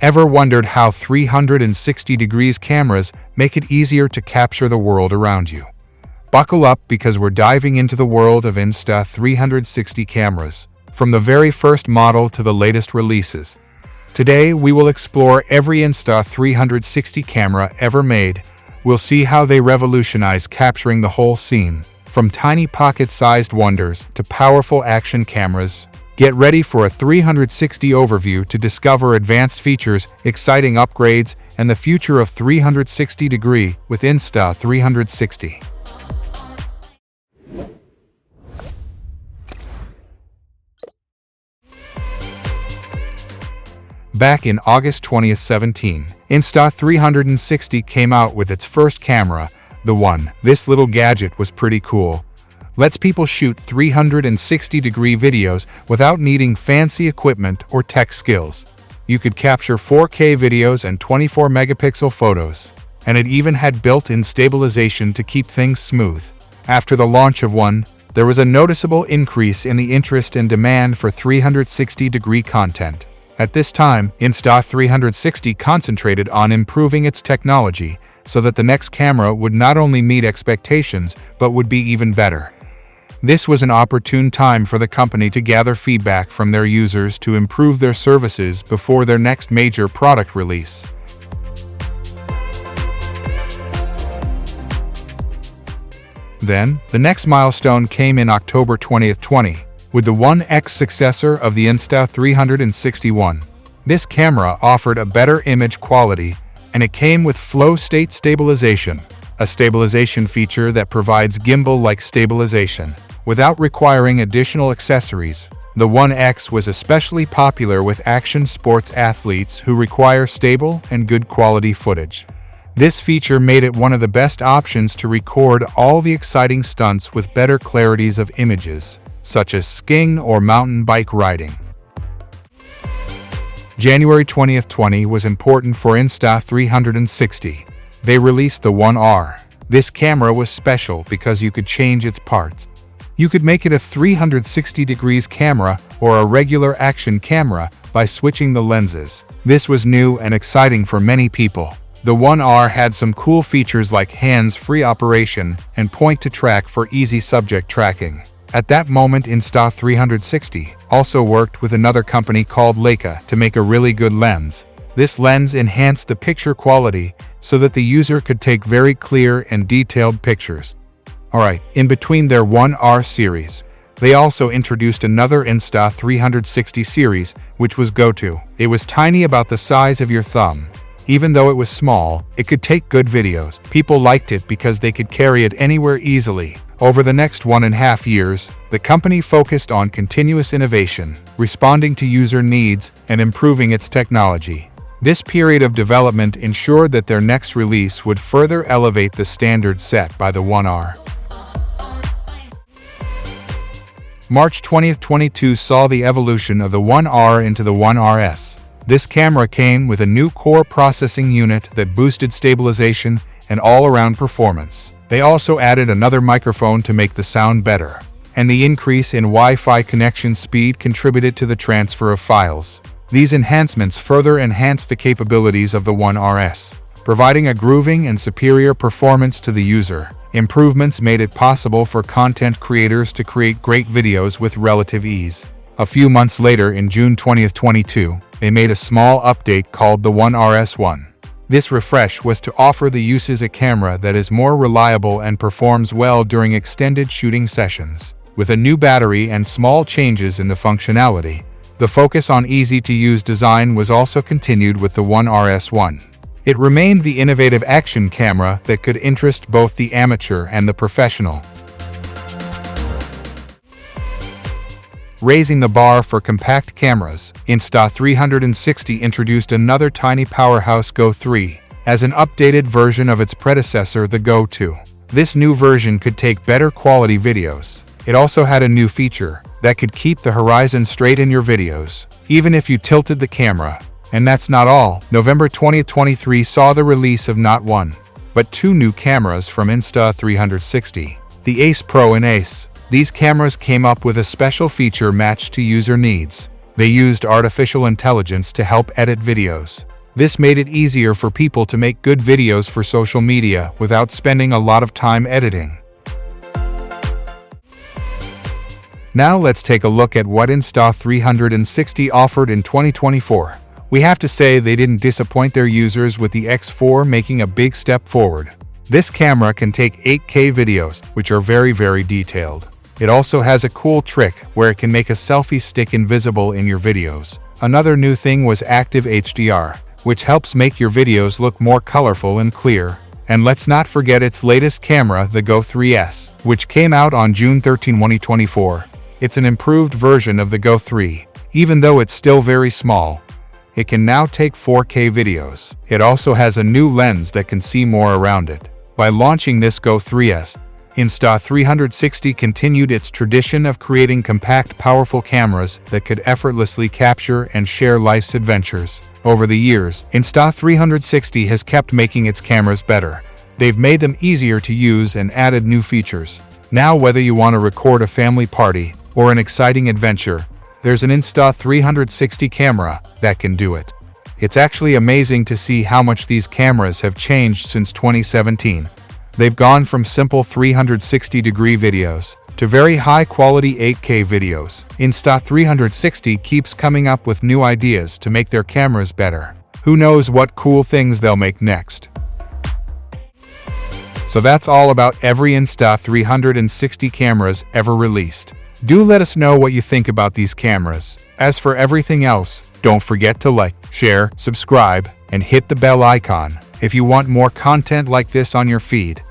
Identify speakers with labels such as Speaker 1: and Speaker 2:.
Speaker 1: Ever wondered how 360 degrees cameras make it easier to capture the world around you? Buckle up because we're diving into the world of Insta360 cameras, from the very first model to the latest releases. Today, we will explore every Insta360 camera ever made. We'll see how they revolutionize capturing the whole scene, from tiny pocket-sized wonders to powerful action cameras. Get ready for a 360 overview to discover advanced features, exciting upgrades, and the future of 360-degree with Insta360. Back in August 2017, Insta360 came out with its first camera, the One. This little gadget was pretty cool. Lets people shoot 360-degree videos without needing fancy equipment or tech skills. You could capture 4K videos and 24-megapixel photos, and it even had built-in stabilization to keep things smooth. After the launch of One, there was a noticeable increase in the interest and demand for 360-degree content. At this time, Insta360 concentrated on improving its technology so that the next camera would not only meet expectations but would be even better. This was an opportune time for the company to gather feedback from their users to improve their services before their next major product release. Then, the next milestone came in October 2020, with the One X successor of the Insta360. This camera offered a better image quality, and it came with FlowState stabilization, a stabilization feature that provides gimbal-like stabilization without requiring additional accessories. The One X was especially popular with action sports athletes who require stable and good quality footage. This feature made it one of the best options to record all the exciting stunts with better clarities of images, such as skiing or mountain bike riding. January 2020 was important for Insta360. They released the One R. This camera was special because you could change its parts. You could make it a 360 degrees camera or a regular action camera by switching the lenses. This was new and exciting for many people. The One R had some cool features like hands-free operation and point-to-track for easy subject tracking. At that moment, Insta360 also worked with another company called Leica to make a really good lens. This lens enhanced the picture quality so that the user could take very clear and detailed pictures. Alright, in between their One R series, they also introduced another Insta360 series, which was Go-To. It was tiny, about the size of your thumb. Even though it was small, it could take good videos. People liked it because they could carry it anywhere easily. Over the next 1.5 years, the company focused on continuous innovation, responding to user needs, and improving its technology. This period of development ensured that their next release would further elevate the standard set by the One R. March 2022 saw the evolution of the One R into the One RS. This camera came with a new core processing unit that boosted stabilization and all-around performance. They also added another microphone to make the sound better, and the increase in Wi-Fi connection speed contributed to the transfer of files. These enhancements further enhanced the capabilities of the One RS, providing a grooving and superior performance to the user. Improvements made it possible for content creators to create great videos with relative ease. A few months later, in June 2022, they made a small update called the One RS1. This refresh was to offer the users a camera that is more reliable and performs well during extended shooting sessions. With a new battery and small changes in the functionality, the focus on easy-to-use design was also continued with the One RS1. It remained the innovative action camera that could interest both the amateur and the professional. Raising the bar for compact cameras, Insta360 introduced another tiny powerhouse, Go 3, as an updated version of its predecessor, the Go 2. This new version could take better quality videos. It also had a new feature that could keep the horizon straight in your videos, even if you tilted the camera. And that's not all. November 2023 saw the release of not one, but two new cameras from Insta360, the Ace Pro and Ace. These cameras came up with a special feature matched to user needs. They used artificial intelligence to help edit videos. This made it easier for people to make good videos for social media without spending a lot of time editing. Now let's take a look at what Insta360 offered in 2024. We have to say they didn't disappoint their users, with the X4 making a big step forward. This camera can take 8K videos, which are very detailed. It also has a cool trick where it can make a selfie stick invisible in your videos. Another new thing was active HDR, which helps make your videos look more colorful and clear. And let's not forget its latest camera, the Go 3S, which came out on June 13, 2024. It's an improved version of the Go 3. Even though it's still very small, it can now take 4K videos. It also has a new lens that can see more around it. By launching this Go 3S, Insta360 continued its tradition of creating compact, powerful cameras that could effortlessly capture and share life's adventures. Over the years, Insta360 has kept making its cameras better. They've made them easier to use and added new features. Now, whether you want to record a family party or an exciting adventure, there's an Insta360 camera that can do it. It's actually amazing to see how much these cameras have changed since 2017. They've gone from simple 360-degree videos to very high-quality 8K videos. Insta360 keeps coming up with new ideas to make their cameras better. Who knows what cool things they'll make next? So that's all about every Insta360 cameras ever released. Do let us know what you think about these cameras. As for everything else, don't forget to like, share, subscribe, and hit the bell icon if you want more content like this on your feed.